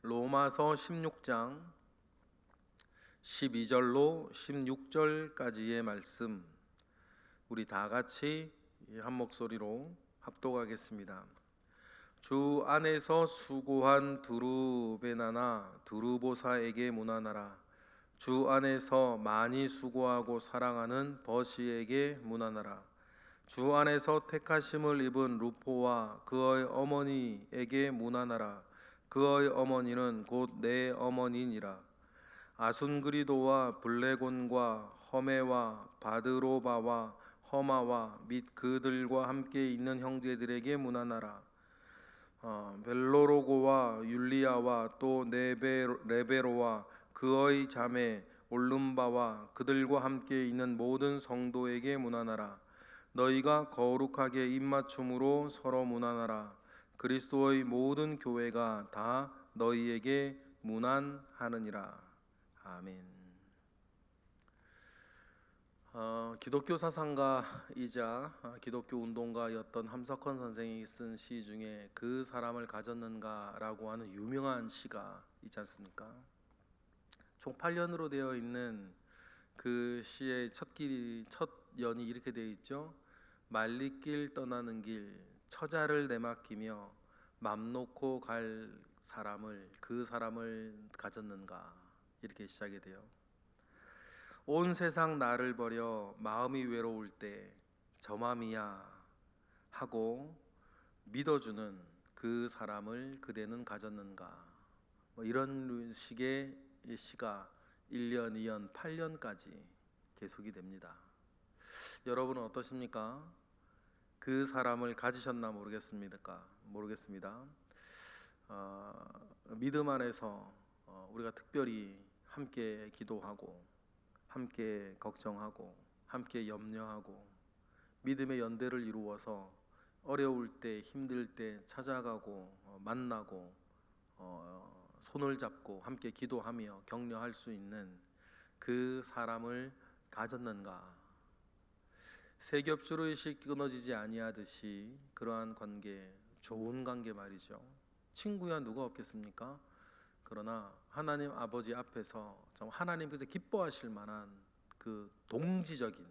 로마서 16장 12절로 16절까지의 말씀, 우리 다 같이 한 목소리로 합독하겠습니다. 주 안에서 수고한 두루베나나 두루보사에게 문안하라. 주 안에서 많이 수고하고 사랑하는 버시에게 문안하라. 주 안에서 택하심을 입은 루포와 그의 어머니에게 문안하라. 그의 어머니는 곧 내 어머니니라. 아순그리도와 블레곤과 허메와 바드로바와 허마와 및 그들과 함께 있는 형제들에게 문안하라. 벨로로고와 율리아와 또 레베로와 그의 자매 올lum바와 그들과 함께 있는 모든 성도에게 문안하라. 너희가 거룩하게 입맞춤으로 서로 문안하라. 그리스도의 모든 교회가 다 너희에게 문안하느니라. 아멘. 기독교 사상가이자 기독교 운동가였던 함석헌 선생이 쓴 시 중에 그 사람을 가졌는가라고 하는 유명한 시가 있지 않습니까? 총 8년으로 되어 있는 그 시의 첫 연이 이렇게 되어 있죠. 말리길 떠나는 길 처자를 내맡기며 맘 놓고 갈 사람을, 그 사람을 가졌는가, 이렇게 시작이 돼요. 온 세상 나를 버려 마음이 외로울 때 저 맘이야 하고 믿어주는 그 사람을 그대는 가졌는가, 이런 식의 시가 1년, 2년, 8년까지 계속이 됩니다. 여러분은 어떠십니까? 그 사람을 가지셨나 모르겠습니다. 믿음 안에서 우리가 특별히 함께 기도하고 함께 걱정하고 함께 염려하고 믿음의 연대를 이루어서 어려울 때, 힘들 때 찾아가고 만나고 손을 잡고 함께 기도하며 격려할 수 있는 그 사람을 가졌는가? 세겹줄 의식 끊어지지 아니하듯이 그러한 관계, 좋은 관계 말이죠. 친구야 누가 없겠습니까? 그러나 하나님 아버지 앞에서 좀 하나님께서 기뻐하실 만한 그 동지적인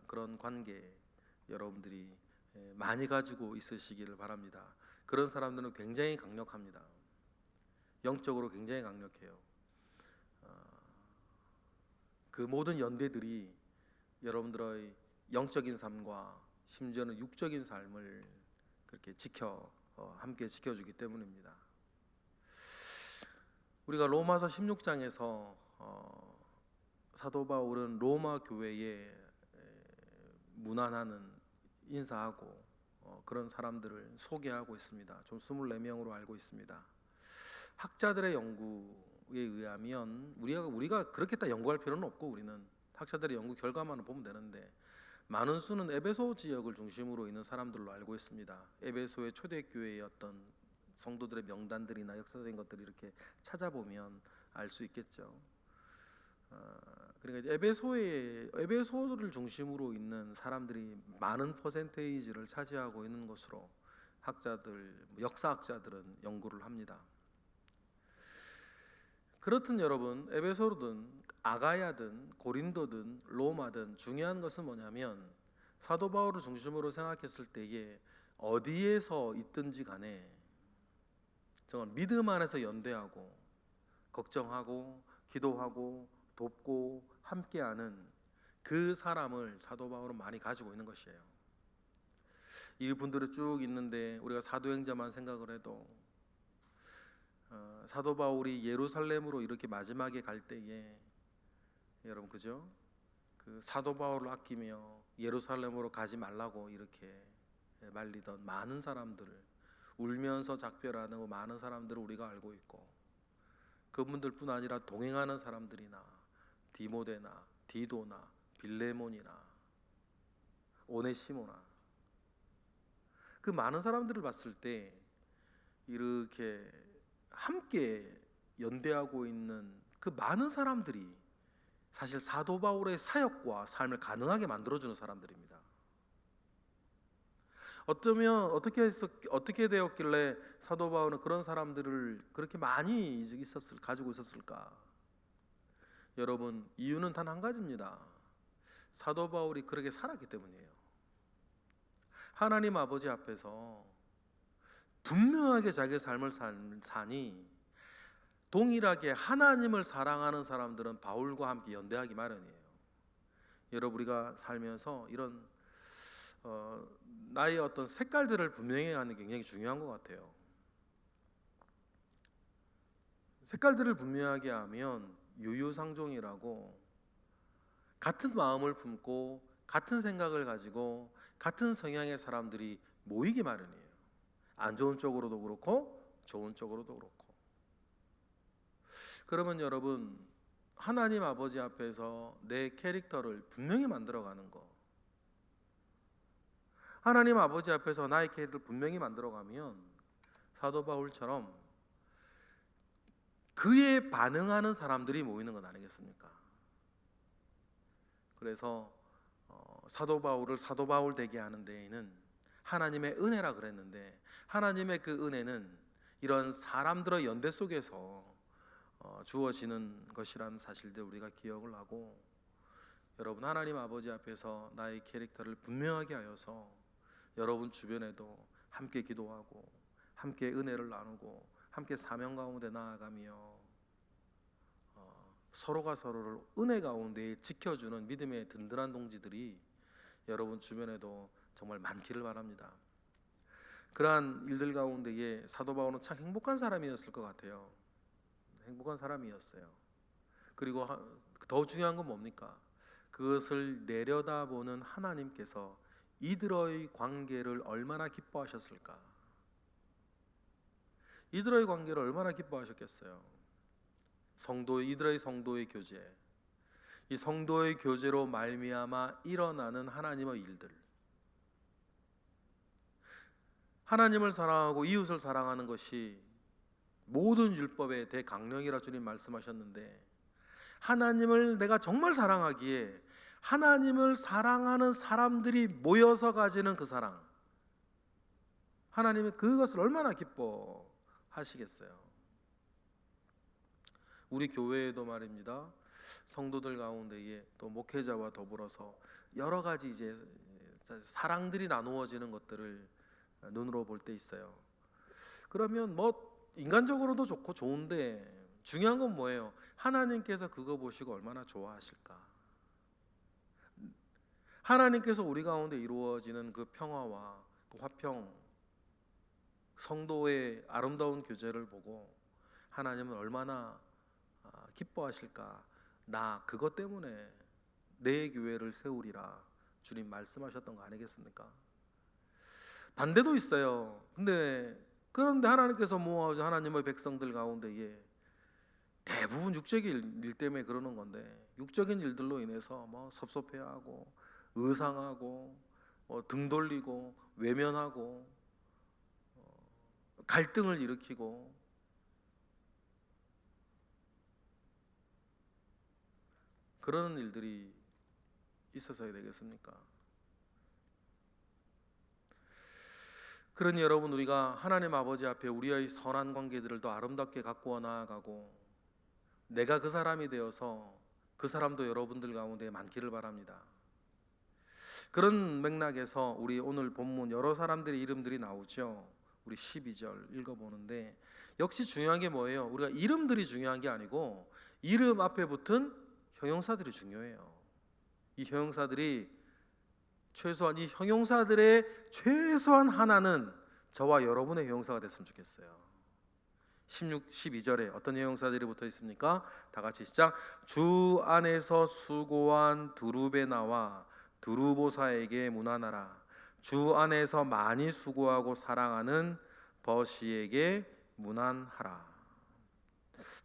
그런 관계, 여러분들이 많이 가지고 있으시기를 바랍니다. 그런 사람들은 굉장히 강력합니다. 영적으로 굉장히 강력해요. 그 모든 연대들이 여러분들의 영적인 삶과 심지어는 육적인 삶을 그렇게 함께 지켜주기 때문입니다. 우리가 로마서 16장에서 사도 바울은 로마 교회에 문안하는, 인사하고 그런 사람들을 소개하고 있습니다. 좀 24명으로 알고 있습니다. 학자들의 연구에 의하면 우리가 그렇게 다 연구할 필요는 없고, 우리는 학자들의 연구 결과만을 보면 되는데, 많은 수는 에베소 지역을 중심으로 있는 사람들로 알고 있습니다. 에베소의 초대교회의 어떤 성도들의 명단들이나 역사적인 것들을 이렇게 찾아보면 알 수 있겠죠. 그러니까 에베소를 중심으로 있는 사람들이 많은 퍼센테이지를 차지하고 있는 것으로 역사학자들은 연구를 합니다. 그렇든 여러분, 에베소든 아가야든 고린도든 로마든 중요한 것은 뭐냐면, 사도 바울을 중심으로 생각했을 때에 어디에서 있든지 간에 정말 믿음 안에서 연대하고 걱정하고 기도하고 돕고 함께하는 그 사람을 사도 바울은 많이 가지고 있는 것이에요. 이분들은 쭉 있는데 우리가 사도행전만 생각을 해도 사도 바울이 예루살렘으로 이렇게 마지막에 갈 때에, 여러분 그죠? 그 사도 바울을 아끼며 예루살렘으로 가지 말라고 이렇게 말리던 많은 사람들을, 울면서 작별하는 많은 사람들을 우리가 알고 있고, 그분들뿐 아니라 동행하는 사람들이나 디모데나 디도나 빌레몬이나 오네시모나, 그 많은 사람들을 봤을 때 이렇게 함께 연대하고 있는 그 많은 사람들이 사실 사도 바울의 사역과 삶을 가능하게 만들어주는 사람들입니다. 어쩌면 어떻게 되었길래 사도 바울은 그런 사람들을 그렇게 많이 가지고 있었을까? 여러분, 이유는 단 한 가지입니다. 사도 바울이 그렇게 살았기 때문이에요. 하나님 아버지 앞에서 분명하게 자기의 삶을 사니 동일하게 하나님을 사랑하는 사람들은 바울과 함께 연대하기 마련이에요. 여러분, 우리가 살면서 이런 나의 어떤 색깔들을 분명히 하는 게 굉장히 중요한 것 같아요. 색깔들을 분명하게 하면 유유상종이라고 같은 마음을 품고 같은 생각을 가지고 같은 성향의 사람들이 모이기 마련이에요. 안 좋은 쪽으로도 그렇고 좋은 쪽으로도 그렇고. 그러면 여러분, 하나님 아버지 앞에서 내 캐릭터를 분명히 만들어가는 거, 하나님 아버지 앞에서 나의 캐릭터를 분명히 만들어가면 사도 바울처럼 그에 반응하는 사람들이 모이는 건 아니겠습니까? 그래서 사도 바울을 사도 바울 되게 하는 데에는 하나님의 은혜라 그랬는데, 하나님의 그 은혜는 이런 사람들의 연대 속에서 주어지는 것이라는 사실들 우리가 기억을 하고, 여러분, 하나님 아버지 앞에서 나의 캐릭터를 분명하게 하여서 여러분 주변에도 함께 기도하고 함께 은혜를 나누고 함께 사명 가운데 나아가며 서로가 서로를 은혜 가운데 지켜주는 믿음의 든든한 동지들이 여러분 주변에도 정말 많기를 바랍니다. 그러한 일들 가운데에 사도 바울은 참 행복한 사람이었을 것 같아요. 행복한 사람이었어요. 그리고 더 중요한 건 뭡니까? 그것을 내려다보는 하나님께서 이들의 관계를 얼마나 기뻐하셨을까? 이들의 관계를 얼마나 기뻐하셨겠어요? 이들의 성도의 교제, 이 성도의 교제로 말미암아 일어나는 하나님의 일들, 하나님을 사랑하고 이웃을 사랑하는 것이 모든 율법의 대강령이라 주님 말씀하셨는데, 하나님을 내가 정말 사랑하기에 하나님을 사랑하는 사람들이 모여서 가지는 그 사랑, 하나님은 그것을 얼마나 기뻐하시겠어요? 우리 교회에도 말입니다, 성도들 가운데에 또 목회자와 더불어서 여러 가지 이제 사랑들이 나누어지는 것들을 눈으로 볼 때 있어요. 그러면 뭐 인간적으로도 좋고 좋은데 중요한 건 뭐예요? 하나님께서 그거 보시고 얼마나 좋아하실까? 하나님께서 우리 가운데 이루어지는 그 평화와 그 화평, 성도의 아름다운 교제를 보고 하나님은 얼마나 기뻐하실까? 나 그것 때문에 내 교회를 세우리라 주님 말씀하셨던 거 아니겠습니까? 반대도 있어요. 그런데 하나님께서 모아오신 하나님의 백성들 가운데에 대부분 육적인 일 때문에 그러는 건데, 육적인 일들로 인해서 뭐 섭섭해하고 의상하고 등 돌리고 외면하고 갈등을 일으키고, 그런 일들이 있어서야 되겠습니까? 그러니 여러분, 우리가 하나님 아버지 앞에 우리의 선한 관계들을 더 아름답게 가꾸어 나아가고 내가 그 사람이 되어서 그 사람도 여러분들 가운데 많기를 바랍니다. 그런 맥락에서 우리 오늘 본문 여러 사람들의 이름들이 나오죠. 우리 12절 읽어보는데, 역시 중요한 게 뭐예요? 우리가 이름들이 중요한 게 아니고 이름 앞에 붙은 형용사들이 중요해요. 이 형용사들이 최소한, 이 형용사들의 최소한 하나는 저와 여러분의 형용사가 됐으면 좋겠어요. 12절에 어떤 형용사들이 붙어 있습니까? 다 같이 시작. 주 안에서 수고한 두루베나와 두루보사에게 문안하라. 주 안에서 많이 수고하고 사랑하는 버시에게 문안하라.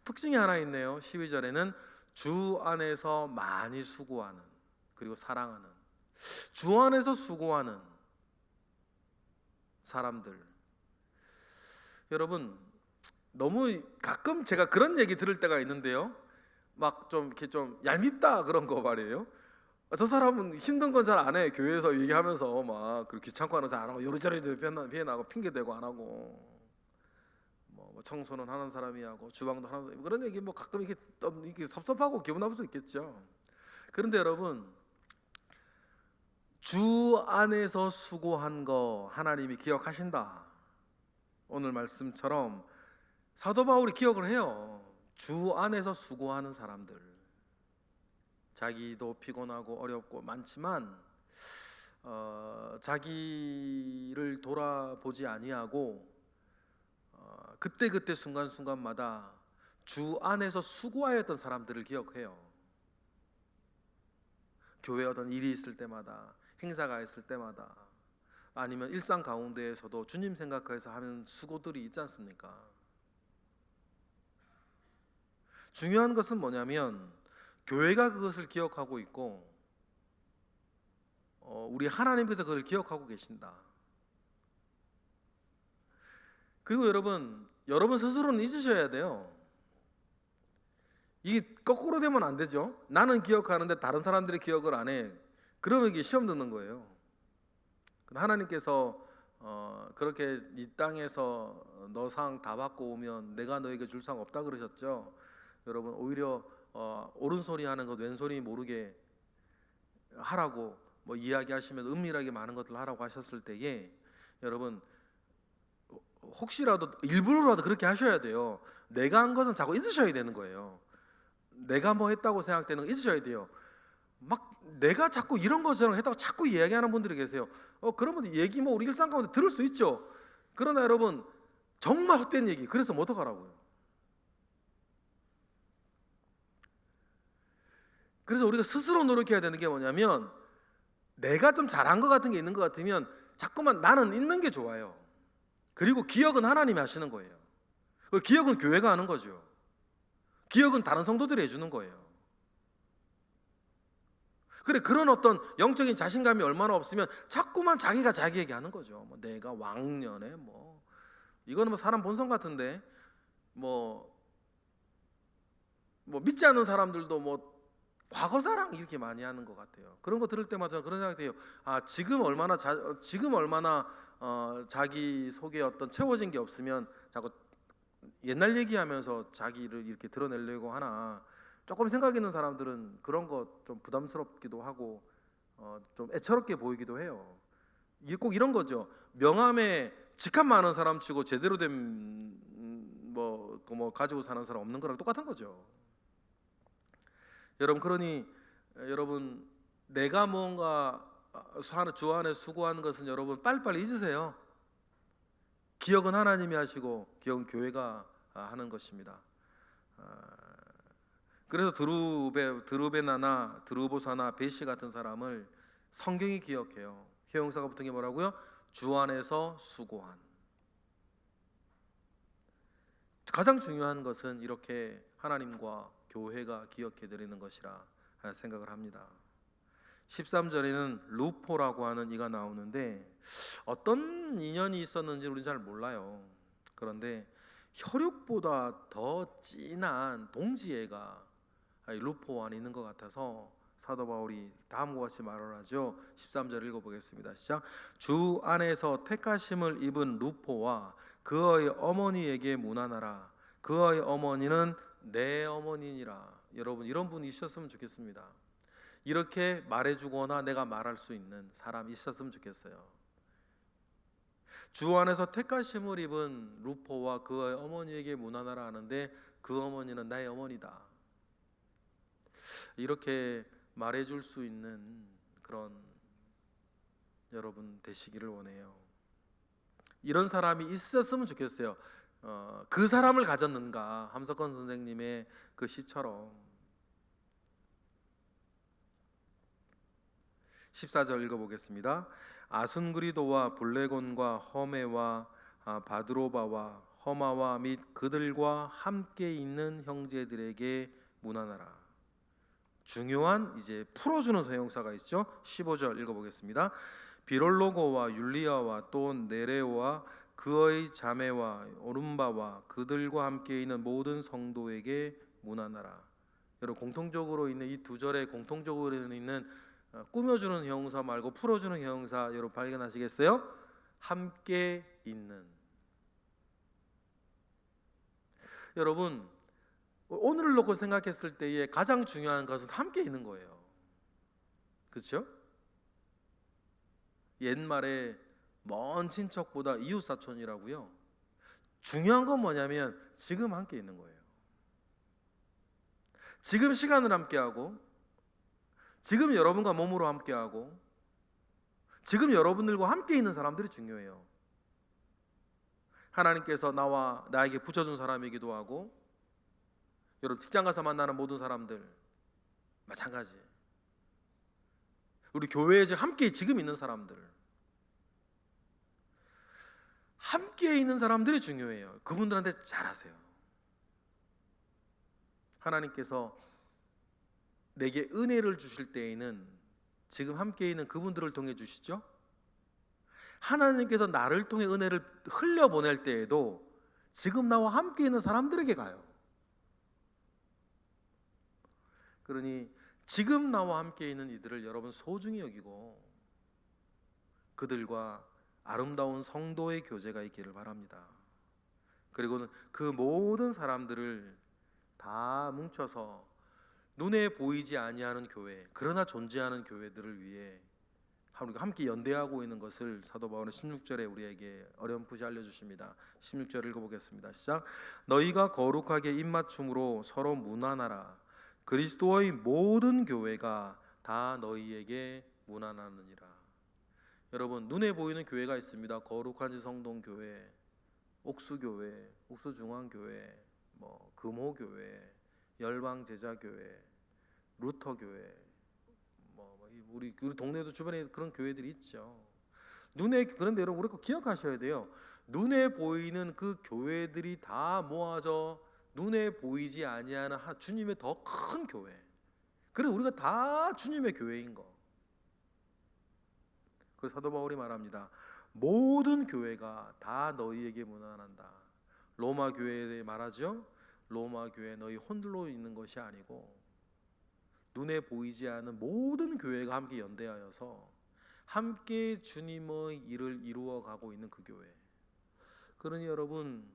특징이 하나 있네요. 12절에는 주 안에서 많이 수고하는, 그리고 사랑하는, 주 안에서 수고하는 사람들. 여러분, 너무 가끔 제가 그런 얘기 들을 때가 있는데요, 막 좀 이렇게 좀 얄밉다 그런 거 말이에요. 저 사람은 힘든 건 잘 안 해. 교회에서 얘기하면서 막 그리고 귀찮고 하는 잘 안 하고 요리조리 피해나고 핑계대고 안 하고 뭐 청소는 하는 사람이 하고 주방도 하는 사람이 그런 얘기 뭐 가끔 이렇게 섭섭하고 기분 나쁠 수 있겠죠. 그런데 여러분 주 안에서 수고한 거 하나님이 기억하신다. 오늘 말씀처럼 사도 바울이 기억을 해요. 주 안에서 수고하는 사람들, 자기도 피곤하고 어렵고 많지만 자기를 돌아보지 아니하고 그때그때 순간순간마다 주 안에서 수고하였던 사람들을 기억해요. 교회 어떤 일이 있을 때마다, 행사가 있을 때마다, 아니면 일상 가운데에서도 주님 생각해서 하는 수고들이 있지 않습니까? 중요한 것은 뭐냐면 교회가 그것을 기억하고 있고 우리 하나님께서 그걸 기억하고 계신다. 그리고 여러분 스스로는 잊으셔야 돼요. 이게 거꾸로 되면 안 되죠. 나는 기억하는데 다른 사람들이 기억을 안 해. 그러면 이게 시험 듣는 거예요. 하나님께서 그렇게 이 땅에서 너 상 다 받고 오면 내가 너에게 줄 상 없다 그러셨죠. 여러분 오히려 옳은소리 하는 것 왼소리 모르게 하라고 뭐 이야기하시면서 은밀하게 많은 것들을 하라고 하셨을 때에 여러분 혹시라도 일부러라도 그렇게 하셔야 돼요. 내가 한 것은 자꾸 잊으셔야 되는 거예요. 내가 뭐 했다고 생각되는 거 잊으셔야 돼요. 막 내가 자꾸 이런 것처럼 했다고 자꾸 이야기하는 분들이 계세요. 그러면 얘기 뭐 우리 일상 가운데 들을 수 있죠. 그러나 여러분 정말 헛된 얘기 그래서 뭐 어떡하라고요. 그래서 우리가 스스로 노력해야 되는 게 뭐냐면 내가 좀 잘한 것 같은 게 있는 것 같으면 자꾸만 나는 있는 게 좋아요. 그리고 기억은 하나님이 하시는 거예요. 그리고 기억은 교회가 하는 거죠. 기억은 다른 성도들이 해주는 거예요. 그래 그런 어떤 영적인 자신감이 얼마나 없으면 자꾸만 자기가 자기에게 하는 거죠. 뭐 내가 왕년에 뭐 이거는 뭐 사람 본성 같은데 뭐 믿지 않는 사람들도 뭐 과거 사랑 이렇게 많이 하는 것 같아요. 그런 거 들을 때마다 그런 생각이 돼요. 지금 얼마나 자기 속에 어떤 채워진 게 없으면 자꾸 옛날 얘기하면서 자기를 이렇게 드러내려고 하나. 조금 생각 있는 사람들은 그런 거 좀 부담스럽기도 하고 좀 애처롭게 보이기도 해요. 이게 꼭 이런 거죠. 명함에 직함 많은 사람 치고 제대로 된 뭐 가지고 사는 사람 없는 거랑 똑같은 거죠. 여러분 그러니 여러분 내가 뭔가 주 안에 수고하는 것은 여러분 빨리빨리 잊으세요. 기억은 하나님이 하시고 기억은 교회가 하는 것입니다. 그래서 드루베나나 드루보사나 베시 같은 사람을 성경이 기억해요. 형용사가 붙은 게 뭐라고요? 주 안에서 수고한. 가장 중요한 것은 이렇게 하나님과 교회가 기억해 드리는 것이라 생각을 합니다. 13절에는 루포라고 하는 이가 나오는데 어떤 인연이 있었는지 우리는 잘 몰라요. 그런데 혈육보다 더 진한 동지애가 루포 안에 있는 것 같아서 사도 바울이 다음과 같이 말을 하죠. 13절 읽어보겠습니다. 시작. 주 안에서 택하심을 입은 루포와 그의 어머니에게 문안하라. 그의 어머니는 내 어머니니라. 여러분 이런 분이 있었으면 좋겠습니다. 이렇게 말해주거나 내가 말할 수 있는 사람이 있었으면 좋겠어요. 주 안에서 택하심을 입은 루포와 그의 어머니에게 문안하라 하는데 그 어머니는 나의 어머니다. 이렇게 말해줄 수 있는 그런 여러분 되시기를 원해요. 이런 사람이 있었으면 좋겠어요. 그 사람을 가졌는가 함석헌 선생님의 그 시처럼. 14절 읽어보겠습니다. 아순그리도와 블레곤과 허메와 바드로바와 허마와 및 그들과 함께 있는 형제들에게 문안하라. 중요한 이제 풀어주는 사용사가 있죠. 15절 읽어보겠습니다. 비롤로고와 율리아와 또 네레오와 그의 자매와 오른바와 그들과 함께 있는 모든 성도에게 문안하라. 여러분 공통적으로 있는 이 두 절에 공통적으로 있는 꾸며주는 형용사 말고 풀어주는 형용사 여러분 발견하시겠어요? 함께 있는. 여러분 오늘을 놓고 생각했을 때에 가장 중요한 것은 함께 있는 거예요. 그렇죠? 옛말에 먼 친척보다 이웃사촌이라고요. 중요한 건 뭐냐면 지금 함께 있는 거예요. 지금 시간을 함께하고, 지금 여러분과 몸으로 함께하고, 지금 여러분들과 함께 있는 사람들이 중요해요. 하나님께서 나에게 붙여준 사람이기도 하고, 여러분 직장 가서 만나는 모든 사람들 마찬가지. 우리 교회에 함께 지금 있는 사람들, 함께 있는 사람들이 중요해요. 그분들한테 잘하세요. 하나님께서 내게 은혜를 주실 때에는 지금 함께 있는 그분들을 통해 주시죠. 하나님께서 나를 통해 은혜를 흘려보낼 때에도 지금 나와 함께 있는 사람들에게 가요. 그러니 지금 나와 함께 있는 이들을 여러분 소중히 여기고 그들과 아름다운 성도의 교제가 있기를 바랍니다. 그리고는 그 모든 사람들을 다 뭉쳐서 눈에 보이지 아니하는 교회, 그러나 존재하는 교회들을 위해 우리가 함께 연대하고 있는 것을 사도 바울은 16절에 우리에게 어렴풋이 알려주십니다. 16절 읽어보겠습니다. 시작. 너희가 거룩하게 입맞춤으로 서로 문안하라. 그리스도의 모든 교회가 다 너희에게 문안하느니라. 여러분 눈에 보이는 교회가 있습니다. 거룩한 성동교회, 옥수교회, 옥수중앙교회, 금호교회, 열방제자교회, 루터교회, 우리 동네도 주변에 그런 교회들이 있죠. 그런데 여러분 우리가 기억하셔야 돼요. 눈에 보이는 그 교회들이 다 모아져 눈에 보이지 아니하는 주님의 더 큰 교회. 그래서 우리가 다 주님의 교회인 거. 그 사도 바울이 말합니다. 모든 교회가 다 너희에게 문안한다. 로마 교회에 말하죠. 로마 교회 너희 홀로 있는 것이 아니고 눈에 보이지 않는 모든 교회가 함께 연대하여서 함께 주님의 일을 이루어가고 있는 그 교회. 그러니 여러분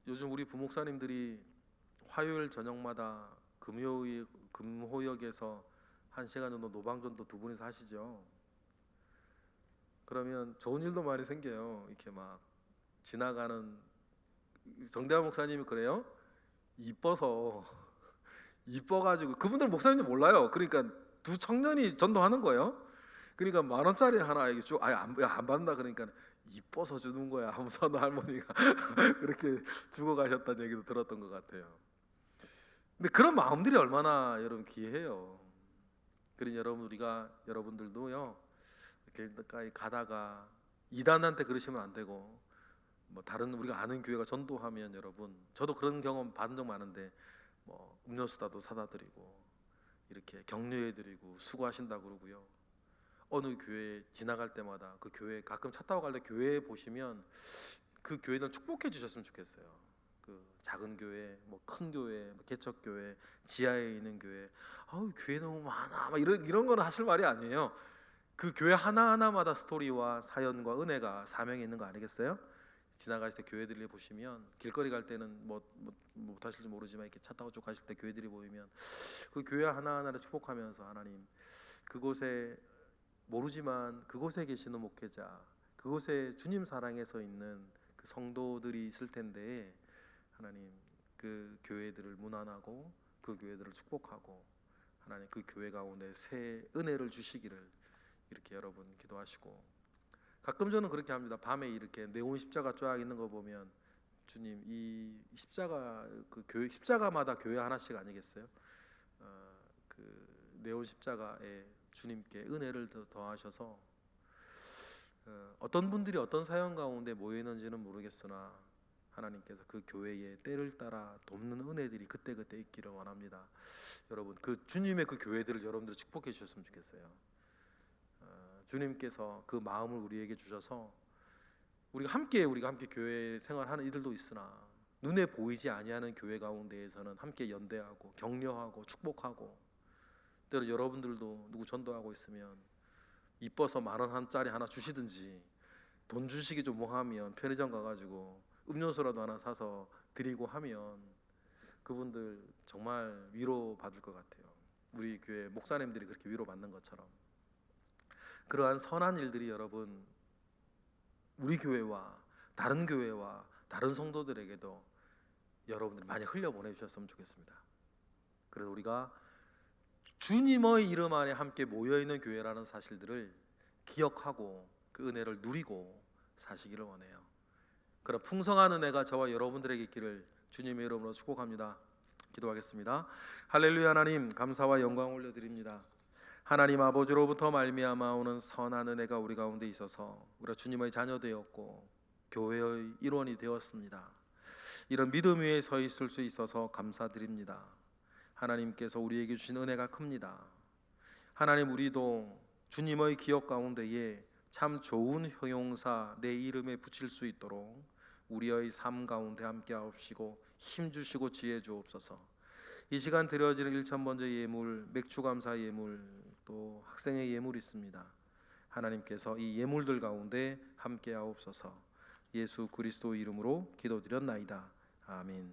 요즘 우리 부목사님들이 화요일 저녁마다 금호역에서 1시간 정도 노방전도 두 분이서 하시죠. 그러면 좋은 일도 많이 생겨요. 이렇게 막 지나가는 정대환 목사님이 그래요. 이뻐가지고 그분들 목사님인지 몰라요. 그러니까 두 청년이 전도하는 거예요. 그러니까 10,000원짜리 하나 이게 쭉 안 받는다 그러니까 이뻐서 주는 거야 하면서 할머니가 그렇게 주고 가셨다는 얘기도 들었던 것 같아요. 근데 그런 마음들이 얼마나 여러분 귀해요. 그러니 여러분들도요 이렇게 가다가 이단한테 그러시면 안 되고 다른 우리가 아는 교회가 전도하면 여러분 저도 그런 경험 받은 적 많은데 음료수다도 사다 드리고 이렇게 격려해 드리고 수고하신다고 그러고요. 어느 교회 지나갈 때마다 그 교회 가끔 차 타고 갈 때 교회 보시면 그 교회들 축복해 주셨으면 좋겠어요. 그 작은 교회, 큰 교회, 개척 교회, 지하에 있는 교회, 교회 너무 많아, 이런 거는 하실 말이 아니에요. 그 교회 하나하나마다 스토리와 사연과 은혜가 사명이 있는 거 아니겠어요? 지나가실 때 교회들을 보시면 길거리 갈 때는 못 하실지 모르지만 이렇게 차 타고 쭉 가실 때 교회들이 보이면 그 교회 하나하나를 축복하면서 하나님 그곳에 모르지만 그곳에 계시는 목회자, 그곳에 주님 사랑에서 있는 그 성도들이 있을 텐데 하나님 그 교회들을 문안하고 그 교회들을 축복하고 하나님 그 교회 가운데 새 은혜를 주시기를 이렇게 여러분 기도하시고 가끔 저는 그렇게 합니다. 밤에 이렇게 네온 십자가 쫙 있는 거 보면 주님 이 십자가 그 교회 십자가마다 교회 하나씩 아니겠어요? 그 네온 십자가에 주님께 은혜를 더 더하셔서 어떤 분들이 어떤 사연 가운데 모여 있는지는 모르겠으나 하나님께서 그 교회의 때를 따라 돕는 은혜들이 그때그때 있기를 원합니다. 여러분 그 주님의 그 교회들을 여러분들 축복해 주셨으면 좋겠어요. 주님께서 그 마음을 우리에게 주셔서 우리가 함께 교회 생활하는 이들도 있으나 눈에 보이지 아니하는 교회 가운데에서는 함께 연대하고 격려하고 축복하고 때로 여러분들도 누구 전도하고 있으면 이뻐서 10,000원짜리 하나 주시든지, 돈 주시기 좀 뭐하면 편의점 가가지고 음료수라도 하나 사서 드리고 하면 그분들 정말 위로 받을 것 같아요. 우리 교회 목사님들이 그렇게 위로 받는 것처럼 그러한 선한 일들이 여러분 우리 교회와 다른 성도들에게도 여러분들이 많이 흘려 보내주셨으면 좋겠습니다. 그래서 우리가 주님의 이름 안에 함께 모여있는 교회라는 사실들을 기억하고 그 은혜를 누리고 사시기를 원해요. 그런 풍성한 은혜가 저와 여러분들에게 있기를 주님의 이름으로 축복합니다. 기도하겠습니다. 할렐루야. 하나님 감사와 영광 올려드립니다. 하나님 아버지로부터 말미암아 오는 선한 은혜가 우리 가운데 있어서 우리가 주님의 자녀 되었고 교회의 일원이 되었습니다. 이런 믿음 위에 서 있을 수 있어서 감사드립니다. 하나님께서 우리에게 주신 은혜가 큽니다. 하나님, 우리도 주님의 기억 가운데에 참 좋은 형용사 내 이름에 붙일 수 있도록 우리의 삶 가운데 함께 하옵시고 힘 주시고 지혜 주옵소서. 이 시간 드려지는 1,000번째 예물, 맥주 감사 예물, 또 학생의 예물이 있습니다. 하나님께서 이 예물들 가운데 함께 하옵소서. 예수 그리스도 이름으로 기도드렸나이다. 아멘.